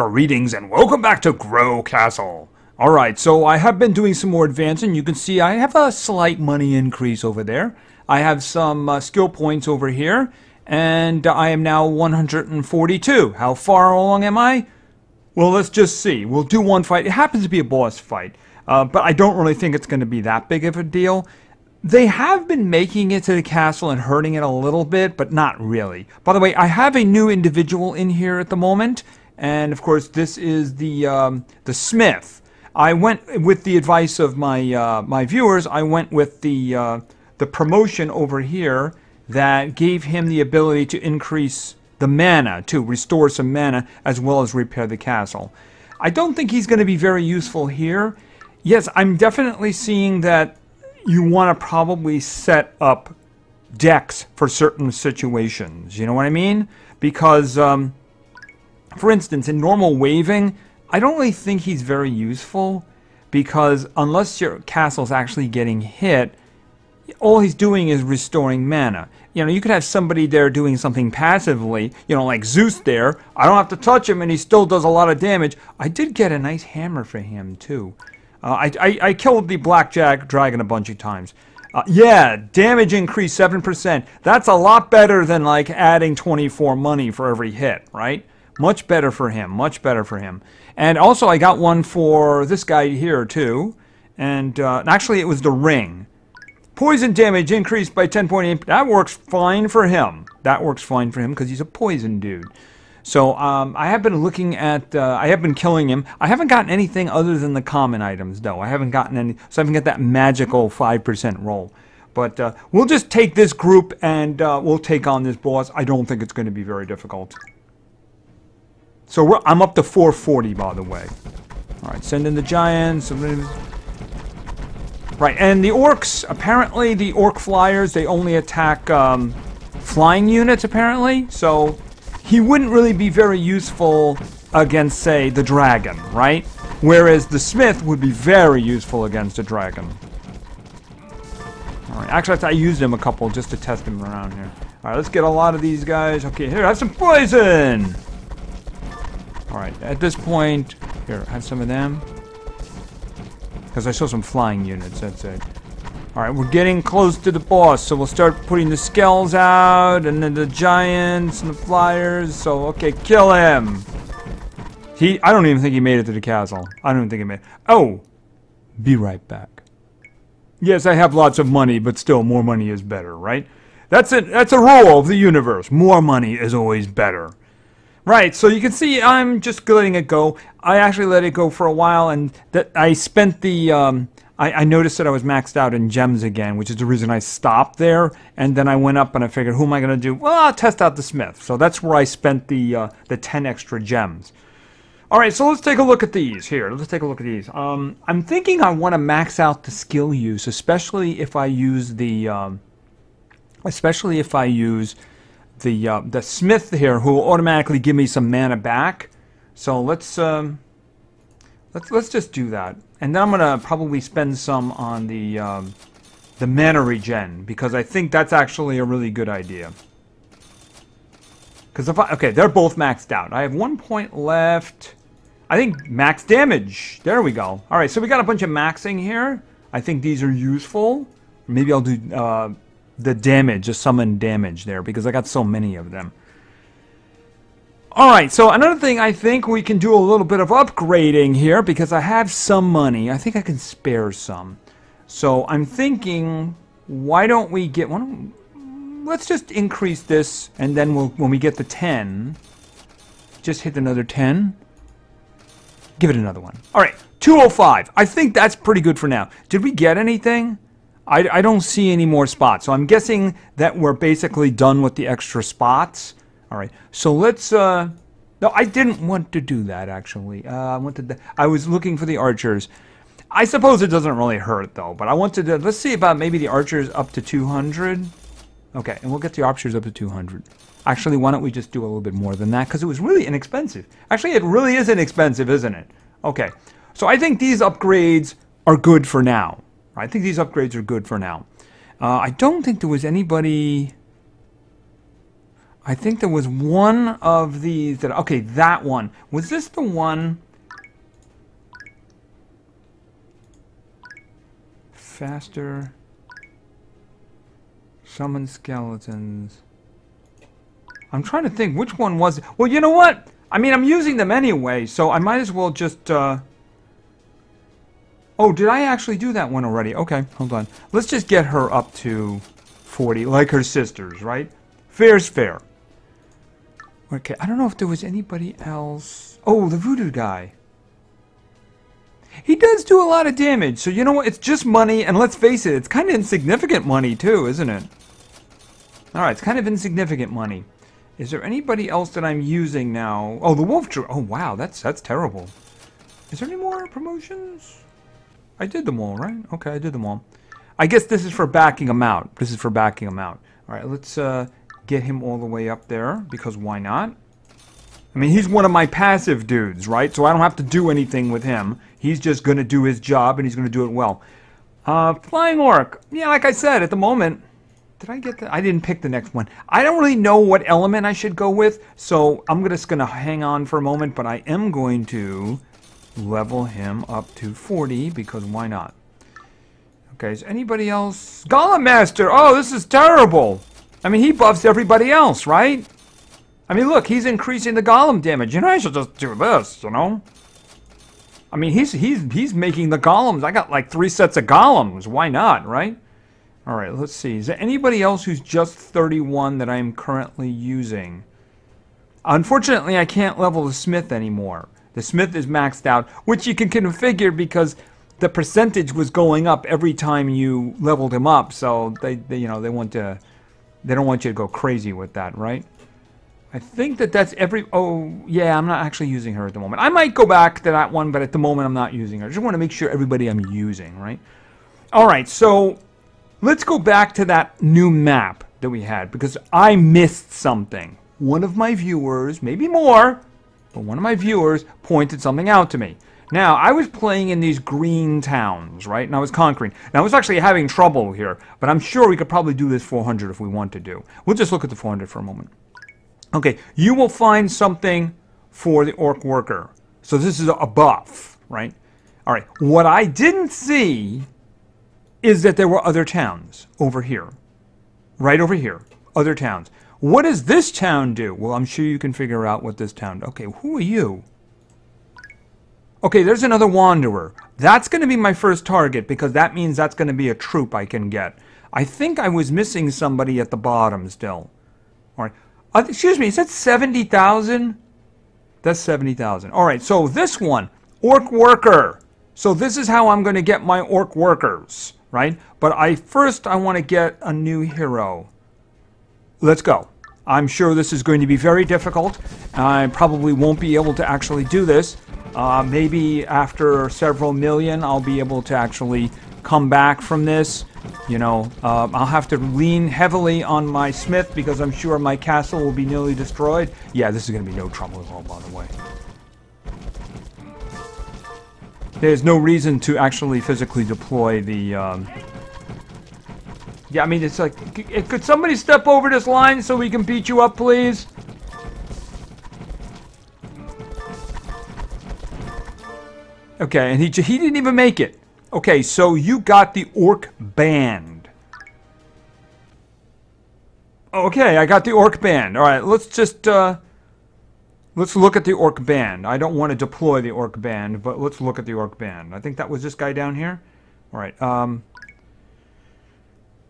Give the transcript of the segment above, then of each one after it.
Greetings and welcome back to Grow Castle. Alright, so I have been doing some more advancing. You can see I have a slight money increase over there. I have some skill points over here. And I am now 142. How far along am I? Well, let's just see. We'll do one fight. It happens to be a boss fight. But I don't really think it's going to be that big of a deal. They have been making it to the castle and hurting it a little bit, but not really. By the way, I have a new individual in here at the moment. And of course, this is the smith. I went with the advice of my my viewers. I went with the promotion over here that gave him the ability to increase the mana, to restore some mana, as well as repair the castle. I don't think he's going to be very useful here. Yes, I'm definitely seeing that you want to probably set up decks for certain situations. You know what I mean? Because for instance, in normal waving, I don't really think he's very useful because unless your castle's actually getting hit, all he's doing is restoring mana. You know, you could have somebody there doing something passively, you know, like Zeus there. I don't have to touch him and he still does a lot of damage. I did get a nice hammer for him, too. I killed the blackjack dragon a bunch of times. Yeah, damage increase 7%. That's a lot better than, like, adding 24 money for every hit, right? Much better for him. Much better for him. And also, I got one for this guy here, too. And actually, it was the ring. Poison damage increased by 10.8. That works fine for him. That works fine for him because he's a poison dude. So, I have been looking at... I have been killing him. I haven't gotten anything other than the common items, though. I haven't gotten any... So, I haven't got that magical 5% roll. But we'll just take this group and we'll take on this boss. I don't think it's going to be very difficult. So I'm up to 440, by the way. Alright, send in the giants. Right, and the orcs, apparently the orc flyers, they only attack flying units, apparently. So he wouldn't really be very useful against, say, the dragon, right? Whereas the smith would be very useful against a dragon. Alright, actually I used him a couple just to test him around here. Alright, let's get a lot of these guys. Okay, here, have some poison! Alright, at this point, here, have some of them. Because I saw some flying units, that's it. Alright, we're getting close to the boss, so we'll start putting the skells out, and then the giants and the flyers, so, okay, kill him! I don't even think he made it to the castle. I don't even think he made it. Oh! Be right back. Yes, I have lots of money, but still, more money is better, right? That's it. That's a rule of the universe. More money is always better. Right, so you can see I'm just letting it go. I actually let it go for a while, and that I spent the... I noticed that I was maxed out in gems again, which is the reason I stopped there. And then I went up and I figured, who am I going to do? Well, I'll test out the smith. So that's where I spent the 10 extra gems. All right, so let's take a look at these here. Let's take a look at these. I'm thinking I want to max out the skill use, especially if I use the... the smith here, who will automatically give me some mana back. So let's just do that, and then I'm gonna probably spend some on the mana regen because I think that's actually a really good idea. Because okay, they're both maxed out. I have 1 point left. I think max damage. There we go. All right, so we got a bunch of maxing here. I think these are useful. Maybe I'll do the damage, the summon damage there, because I got so many of them. Alright, so another thing, I think we can do a little bit of upgrading here, because I have some money. I think I can spare some. So I'm thinking, why don't we get one? Let's just increase this, and then when we get to 10, just hit another 10. Give it another one. Alright, 205. I think that's pretty good for now. Did we get anything? I don't see any more spots, so I'm guessing that we're basically done with the extra spots. All right, so let's. No, I didn't want to do that actually. I was looking for the archers. I suppose it doesn't really hurt though, but I wanted to. Let's see about maybe the archers up to 200. Okay, and we'll get the archers up to 200. Actually, why don't we just do a little bit more than that? Because it was really inexpensive. Actually, it really is inexpensive, isn't it? Okay, so I think these upgrades are good for now. I think these upgrades are good for now. I don't think there was anybody... I think there was one of these that... Okay, that one. Was this the one... Faster... Summon skeletons... I'm trying to think, which one was it? Well, you know what? I mean, I'm using them anyway, so I might as well just... Oh, did I actually do that one already? Okay, hold on. Let's just get her up to 40, like her sisters, right? Fair's fair. Okay, I don't know if there was anybody else... Oh, the voodoo guy. He does do a lot of damage, so you know what? It's just money, and let's face it, it's kind of insignificant money, too, isn't it? Alright, it's kind of insignificant money. Is there anybody else that I'm using now? Oh, the wolf... Oh, wow, that's terrible. Is there any more promotions? I did them all, right? Okay, I did them all. I guess this is for backing him out. This is for backing him out. Alright, let's get him all the way up there, because why not? I mean, he's one of my passive dudes, right? So I don't have to do anything with him. He's just going to do his job, and he's going to do it well. Flying Orc. Yeah, like I said, at the moment... Did I get that? I didn't pick the next one. I don't really know what element I should go with, so I'm just going to hang on for a moment, but I am going to level him up to 40, because why not? Okay, is anybody else? Golem Master! Oh, this is terrible! I mean, he buffs everybody else, right? I mean, look, he's increasing the golem damage. You know, I should just do this, you know? I mean, he's making the golems. I got like 3 sets of golems. Why not, right? Alright, let's see. Is there anybody else who's just 31 that I'm currently using? Unfortunately, I can't level the smith anymore. The smith is maxed out, which you can configure because the percentage was going up every time you leveled him up. So they don't want you to go crazy with that, right? I think that's every... Oh, yeah, I'm not actually using her at the moment. I might go back to that one, but at the moment I'm not using her. I just want to make sure everybody I'm using, right? Alright, so let's go back to that new map that we had, because I missed something. One of my viewers, maybe more, but one of my viewers pointed something out to me. Now, I was playing in these green towns, right? And I was conquering. Now, I was actually having trouble here, but I'm sure we could probably do this 400 if we want to do. We'll just look at the 400 for a moment. Okay, you will find something for the orc worker. So this is a buff, right? All right, what I didn't see is that there were other towns over here. Right over here, other towns. What does this town do? Well, I'm sure you can figure out what this town... Okay, who are you? Okay, there's another wanderer. That's going to be my first target because that means that's going to be a troop I can get. I think I was missing somebody at the bottom still. All right. Excuse me, is that 70,000? That's 70,000. All right, so this one, orc worker. So this is how I'm going to get my orc workers, right? But first I want to get a new hero. Let's go. I'm sure this is going to be very difficult. I probably won't be able to actually do this. Maybe after several million, I'll be able to actually come back from this. You know, I'll have to lean heavily on my smith because I'm sure my castle will be nearly destroyed. Yeah, this is going to be no trouble at all, by the way. There's no reason to actually physically deploy the... Yeah, I mean, it's like... Could somebody step over this line so we can beat you up, please? Okay, and he didn't even make it. Okay, so you got the orc band. Okay, I got the orc band. All right, let's just let's look at the orc band. I don't want to deploy the orc band, but let's look at the orc band. I think that was this guy down here. All right.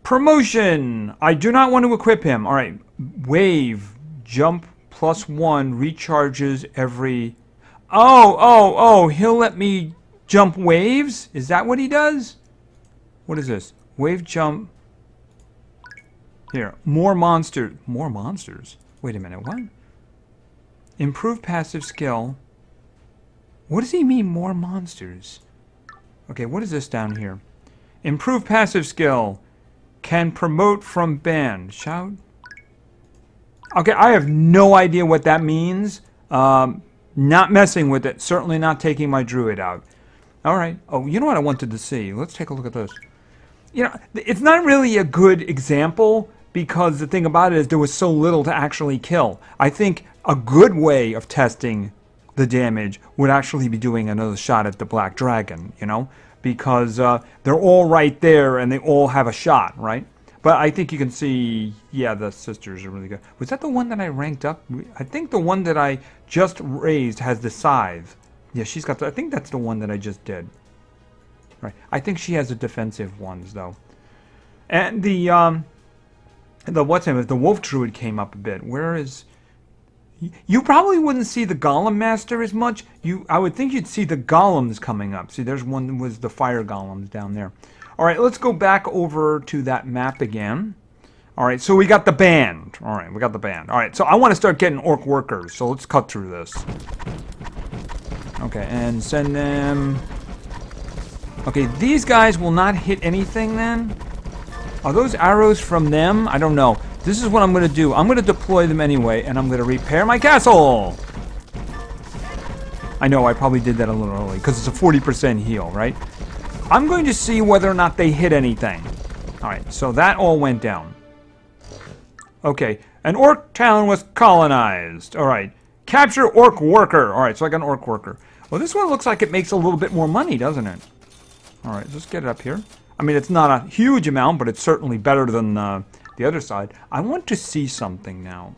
Promotion. I do not want to equip him. All right. Wave jump +1 recharges every. Oh, he'll let me jump waves? Is that what he does? What is this? Wave jump. Here. More monsters. More monsters? Wait a minute. What? Improve passive skill. What does he mean, more monsters? Okay, what is this down here? Improve passive skill. Can promote from band. Shout. Okay, I have no idea what that means. Not messing with it. Certainly not taking my druid out. Alright. Oh, you know what I wanted to see? Let's take a look at this. You know, it's not really a good example because the thing about it is there was so little to actually kill. I think a good way of testing the damage would actually be doing another shot at the Black Dragon, you know, because they're all right there and they all have a shot, right? But I think you can see, yeah, the sisters are really good. Was that the one that I ranked up? I think the one that I just raised has the scythe. Yeah, she's got the, I think that's the one that I just did. Right. I think she has the defensive ones, though. And the what's name? The Wolf Druid came up a bit. Where is... You probably wouldn't see the Golem Master as much. I would think you'd see the Golems coming up. See, there's one that was the Fire Golems down there. All right, let's go back over to that map again. All right, so we got the band. All right, we got the band. All right, so I want to start getting orc workers. So let's cut through this. Okay, and send them... Okay, these guys will not hit anything then? Are those arrows from them? I don't know. This is what I'm going to do. I'm going to deploy them anyway, and I'm going to repair my castle! I know, I probably did that a little early, because it's a 40% heal, right? I'm going to see whether or not they hit anything. Alright, so that all went down. Okay, an orc town was colonized. Alright, capture orc worker. Alright, so I got an orc worker. Well, this one looks like it makes a little bit more money, doesn't it? Alright, let's get it up here. I mean, it's not a huge amount, but it's certainly better than the other side. I want to see something now.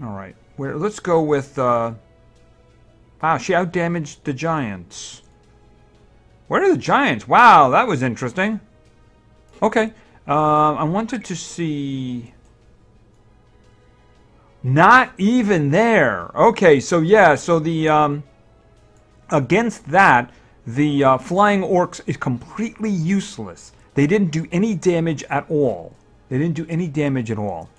Alright, let's go with... wow, she outdamaged the giants. Where are the giants? Wow, that was interesting. Okay, I wanted to see... Not even there. Okay, so yeah, so the... against that, the flying orcs is completely useless. They didn't do any damage at all. They didn't do any damage at all.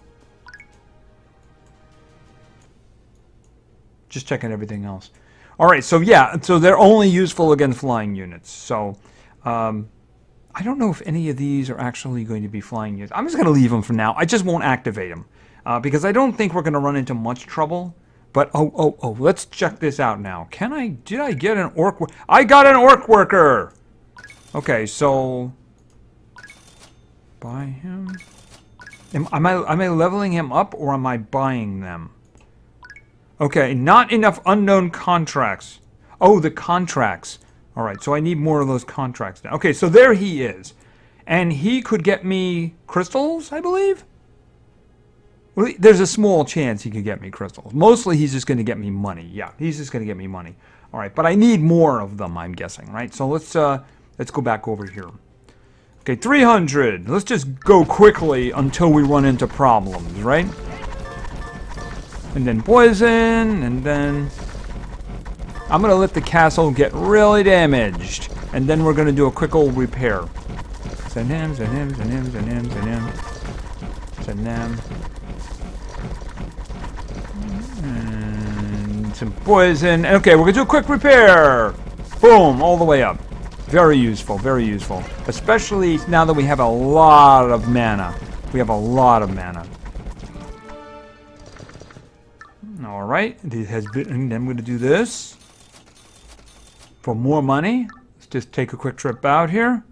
Just checking everything else. Alright, so yeah, so they're only useful against flying units. So, I don't know if any of these are actually going to be flying units. I'm just going to leave them for now. I just won't activate them. Because I don't think we're going to run into much trouble. But, oh, let's check this out now. Did I get an orc worker? I got an orc worker! Okay, so... Buy him? Am I leveling him up, or am I buying them? Okay, not enough unknown contracts. Oh, the contracts. Alright, so I need more of those contracts now. Okay, so there he is. And he could get me crystals, I believe? Well, there's a small chance he could get me crystals. Mostly he's just going to get me money. Yeah, he's just going to get me money. Alright, but I need more of them, I'm guessing, right? So let's go back over here. Okay, 300. Let's just go quickly until we run into problems, right? And then poison, and then... I'm going to let the castle get really damaged. And then we're going to do a quick old repair. Send him, send him, send him, send him, send him. Send them. And some poison. Okay, we're going to do a quick repair. Boom, all the way up. Very useful, very useful. Especially now that we have a lot of mana. We have a lot of mana. Alright, it has been, and then I'm going to do this. For more money. Let's just take a quick trip out here.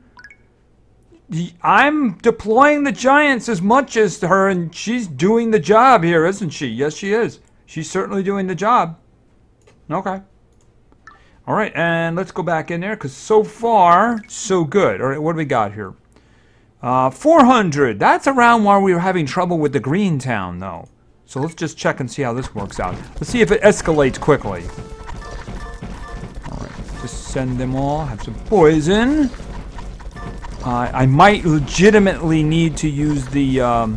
I'm deploying the giants as much as her, and she's doing the job here, isn't she? Yes, she is. She's certainly doing the job. Okay. Alright, and let's go back in there, because so far, so good. Alright, what do we got here? 400. That's around while we were having trouble with the green town, though. So let's just check and see how this works out. Let's see if it escalates quickly. Alright, just send them all. Have some poison. I might legitimately need to use the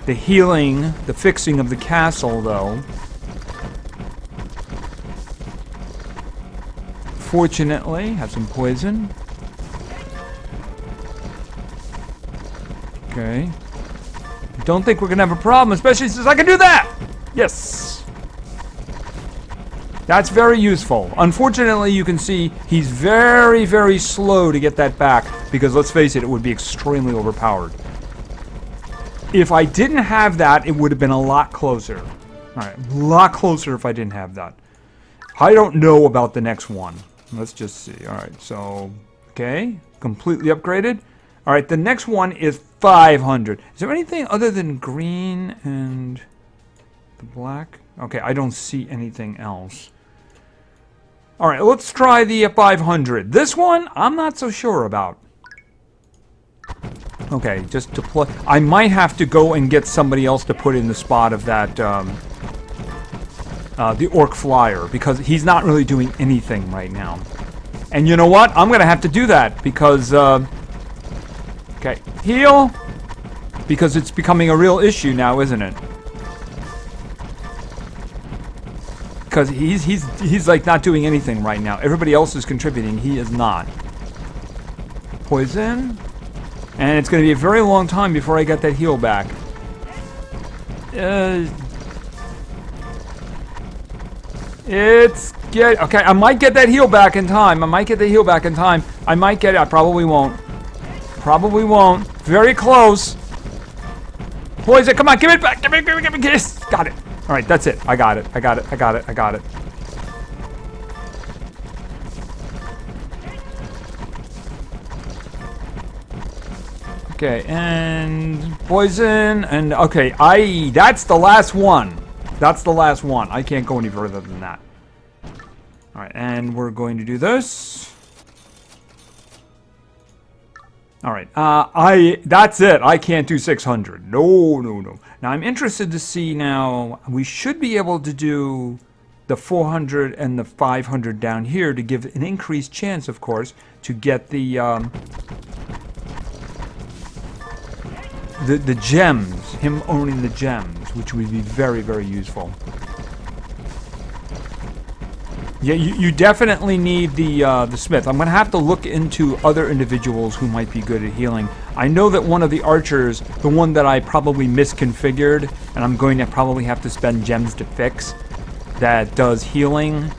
healing, the fixing of the castle, though. Fortunately, have some poison. Okay. Don't think we're gonna have a problem, especially since I can do that! Yes! That's very useful. Unfortunately, you can see he's very, very slow to get that back, because let's face it, it would be extremely overpowered. If I didn't have that, it would have been a lot closer. Alright, a lot closer if I didn't have that. I don't know about the next one. Let's just see. Alright, so... Okay, completely upgraded. All right, the next one is 500. Is there anything other than green and the black? Okay, I don't see anything else. All right, let's try the 500. This one, I'm not so sure about. Okay, just to play. I might have to go and get somebody else to put in the spot of that, the Orc Flyer, because he's not really doing anything right now. And you know what? I'm going to have to do that because, okay, heal, because it's becoming a real issue now, isn't it? Because he's like not doing anything right now. Everybody else is contributing. He is not. Poison. And it's going to be a very long time before I get that heal back. Okay, I might get that heal back in time. I might get it. I probably won't. Probably won't. Very close. Poison, come on, give it back. Give it. Got it. All right, that's it. I got it. Okay, and poison, and okay, that's the last one. I can't go any further than that. All right, and we're going to do this. All right, that's it. I can't do 600. No. Now I'm interested to see now, we should be able to do the 400 and the 500 down here to give an increased chance, of course, to get the gems, him owning the gems, which would be very, very useful. Yeah, you definitely need the smith. I'm going to have to look into other individuals who might be good at healing. I know that one of the archers, the one that I probably misconfigured, and I'm going to probably have to spend gems to fix, that does healing,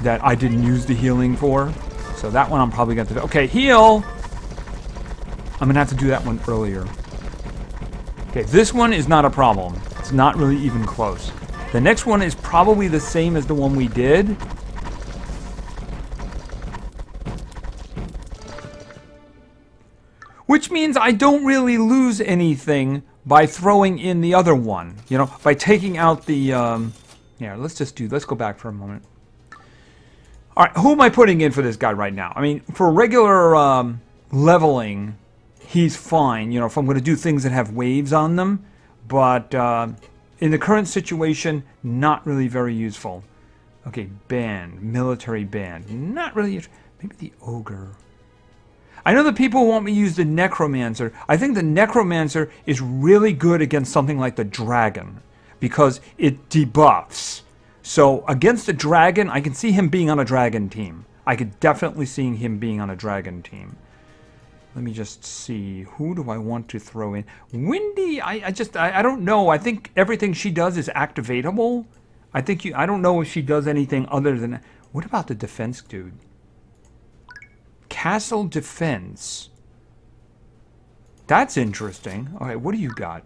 that I didn't use the healing for. So that one I'm probably going to... Okay, heal! I'm going to have to do that one earlier. Okay, this one is not a problem. It's not really even close. The next one is probably the same as the one we did. Which means I don't really lose anything by throwing in the other one. You know, by taking out the... yeah, let's go back for a moment. Alright, who am I putting in for this guy right now? I mean, for regular leveling, he's fine. You know, if I'm going to do things that have waves on them. But... in the current situation, not really very useful. Okay, band, military band. Not really, maybe the ogre. I know that people want me to use the necromancer. I think the necromancer is really good against something like the dragon, because it debuffs. So against a dragon, I can see him being on a dragon team. I could definitely see him being on a dragon team. Let me just see. Who do I want to throw in? Windy, I don't know. I think everything she does is activatable. I don't know if she does anything other than... What about the defense dude? Castle defense. That's interesting. Okay, what do you got?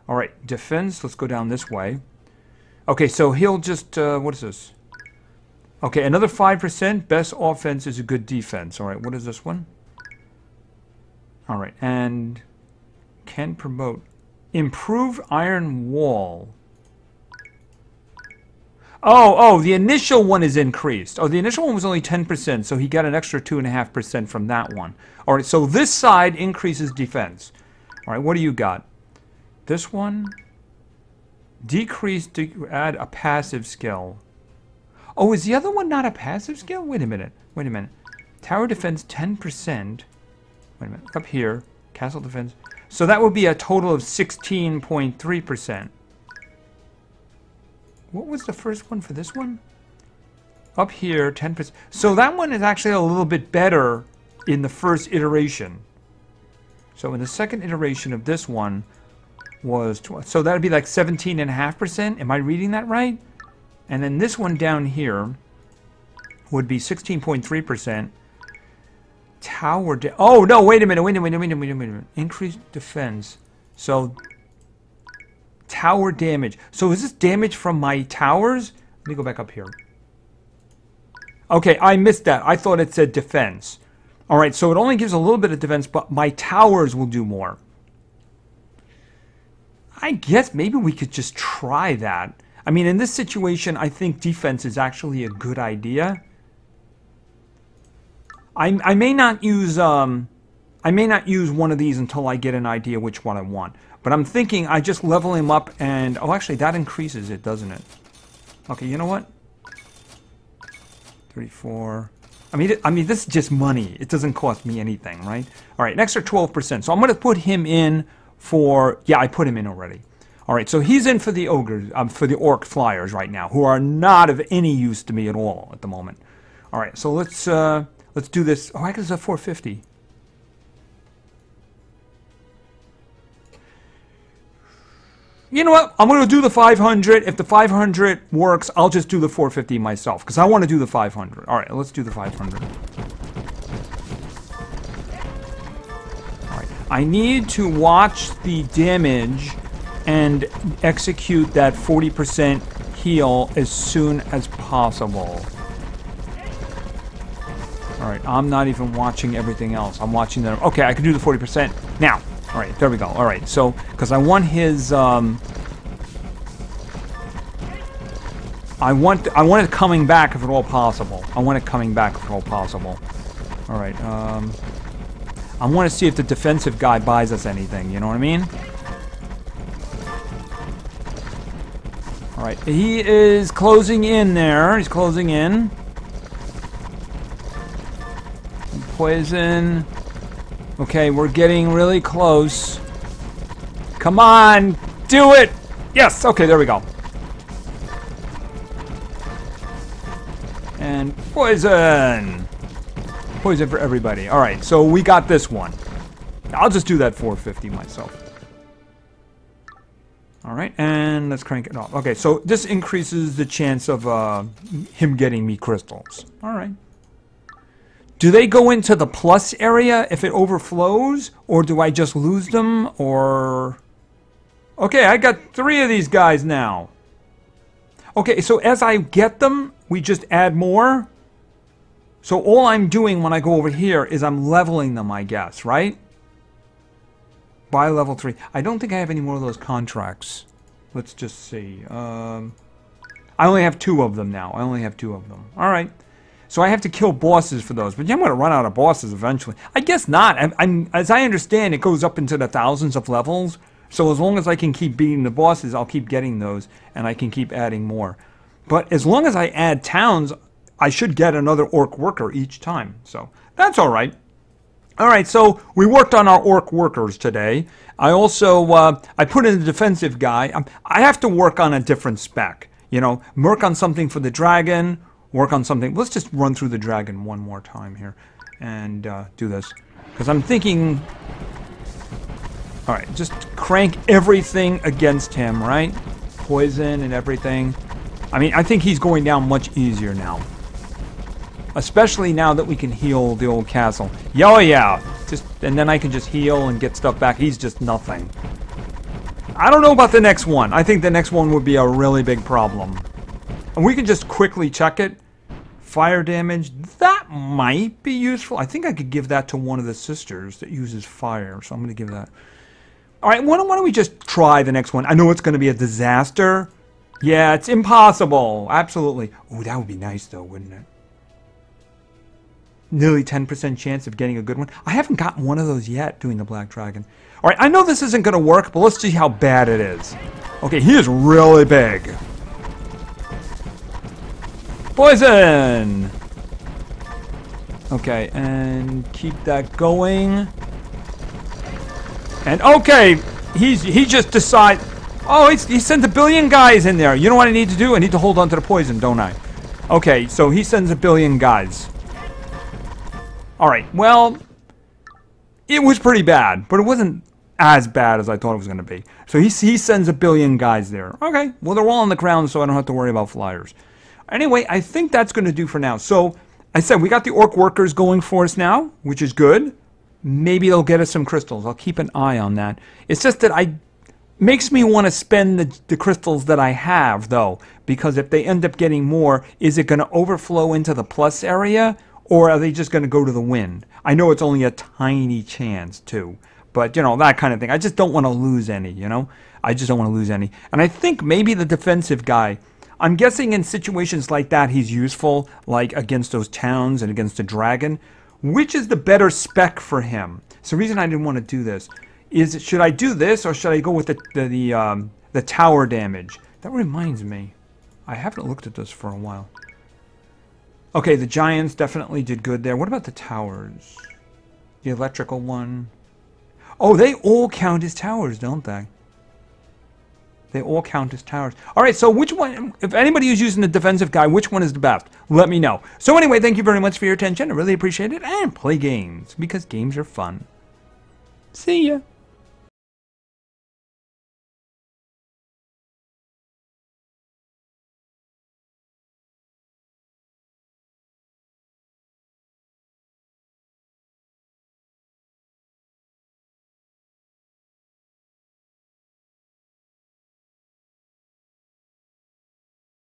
All right, defense. Let's go down this way. Okay, so he'll just... what is this? Okay, another 5%. Best offense is a good defense. All right, what is this one? All right, and can promote. Improve iron wall. Oh, the initial one is increased. Oh, the initial one was only 10%, so he got an extra 2.5% from that one. All right, so this side increases defense. All right, what do you got? This one? Decrease to add a passive skill. Oh, is the other one not a passive skill? Wait a minute. Tower defense 10%. Wait a minute, up here, castle defense. So that would be a total of 16.3%. What was the first one for this one? Up here, 10%. So that one is actually a little bit better in the first iteration. So in the second iteration of this one was... So that would be like 17.5%. Am I reading that right? And then this one down here would be 16.3%. Tower oh no, wait a minute. Increased defense. So tower damage. So is this damage from my towers? Let me go back up here. Okay, I missed that. I thought it said defense. All right, so it only gives a little bit of defense, but my towers will do more. I guess maybe we could just try that. I mean, in this situation, I think defense is actually a good idea. I may not use one of these until I get an idea which one I want. But I'm thinking I just level him up and... Oh, actually, that increases it, doesn't it? Okay, you know what? 34... I mean, this is just money. It doesn't cost me anything, right? All right, an extra 12%. So I'm going to put him in for... Yeah, I put him in already. All right, so he's in for the ogres, for the orc flyers right now, who are not of any use to me at all at the moment. All right, so let's do this. Oh, I guess it's a 450. You know what? I'm going to do the 500. If the 500 works, I'll just do the 450 myself, because I want to do the 500. All right, let's do the 500. All right, I need to watch the damage and execute that 40% heal as soon as possible. All right, I'm not even watching everything else. I'm watching the... Okay, I can do the 40% now. All right, there we go. All right, so, because I want his... I want it coming back if at all possible. I want it coming back if at all possible. All right, I want to see if the defensive guy buys us anything, you know what I mean? All right, he is closing in there. He's closing in. Poison. Okay, we're getting really close. Come on, do it! Yes, okay, there we go. And poison! Poison for everybody. All right, so we got this one. I'll just do that 450 myself. All right, and let's crank it off. Okay, so this increases the chance of him getting me crystals. All right. Do they go into the plus area if it overflows? Or do I just lose them? Or... Okay, I got 3 of these guys now. Okay, so as I get them, we just add more. So all I'm doing when I go over here is I'm leveling them, I guess, right? By level 3. I don't think I have any more of those contracts. Let's just see. I only have 2 of them now. I only have 2 of them. All right. So I have to kill bosses for those. But yeah, I'm going to run out of bosses eventually. I guess not. As I understand, it goes up into the thousands of levels. So as long as I can keep beating the bosses, I'll keep getting those. And I can keep adding more. But as long as I add towns, I should get another orc worker each time. So that's all right. All right, so we worked on our orc workers today. I also, I put in the defensive guy. I have to work on a different spec. You know, work on something for the dragon. Work on something. Let's just run through the dragon one more time here and do this. Because I'm thinking... Alright, just crank everything against him, right? Poison and everything. I mean, I think he's going down much easier now. Especially now that we can heal the old castle. Oh yeah! And then I can just heal and get stuff back. He's just nothing. I don't know about the next one. I think the next one would be a really big problem. And we can just quickly check it. Fire damage. That might be useful. I think I could give that to one of the sisters that uses fire. So I'm going to give that. Alright, why don't we just try the next one? I know it's going to be a disaster. Yeah, it's impossible. Absolutely. Oh, that would be nice though, wouldn't it? Nearly 10% chance of getting a good one. I haven't gotten one of those yet doing the Black Dragon. Alright, I know this isn't going to work, but let's see how bad it is. Okay, he is really big. Poison! Okay, and keep that going. And okay, he just decides... Oh, he sends 1 billion guys in there. You know what I need to do? I need to hold on to the poison, don't I? Okay, so he sends 1 billion guys. Alright, well... It was pretty bad, but it wasn't as bad as I thought it was going to be. So he sends 1 billion guys there. Okay, well they're all on the ground, so I don't have to worry about flyers. Anyway, I think that's going to do for now. So, I said we got the orc workers going for us now, which is good. Maybe they'll get us some crystals. I'll keep an eye on that. It's just that makes me want to spend the crystals that I have, though. Because if they end up getting more, is it going to overflow into the plus area? Or are they just going to go to the wind? I know it's only a tiny chance, too. But, you know, that kind of thing. I just don't want to lose any, you know? I just don't want to lose any. And I think maybe the defensive guy, I'm guessing in situations like that he's useful, like against those towns and against the dragon. Which is the better spec for him? So the reason I didn't want to do this is, should I do this or should I go with the tower damage? That reminds me. I haven't looked at this for a while. Okay, the giants definitely did good there. What about the towers? The electrical one. Oh, they all count as towers, don't they? They all count as towers. All right, so which one, if anybody who's using the defensive guy, which one is the best? Let me know. So anyway, thank you very much for your attention. I really appreciate it. And play games, because games are fun. See ya.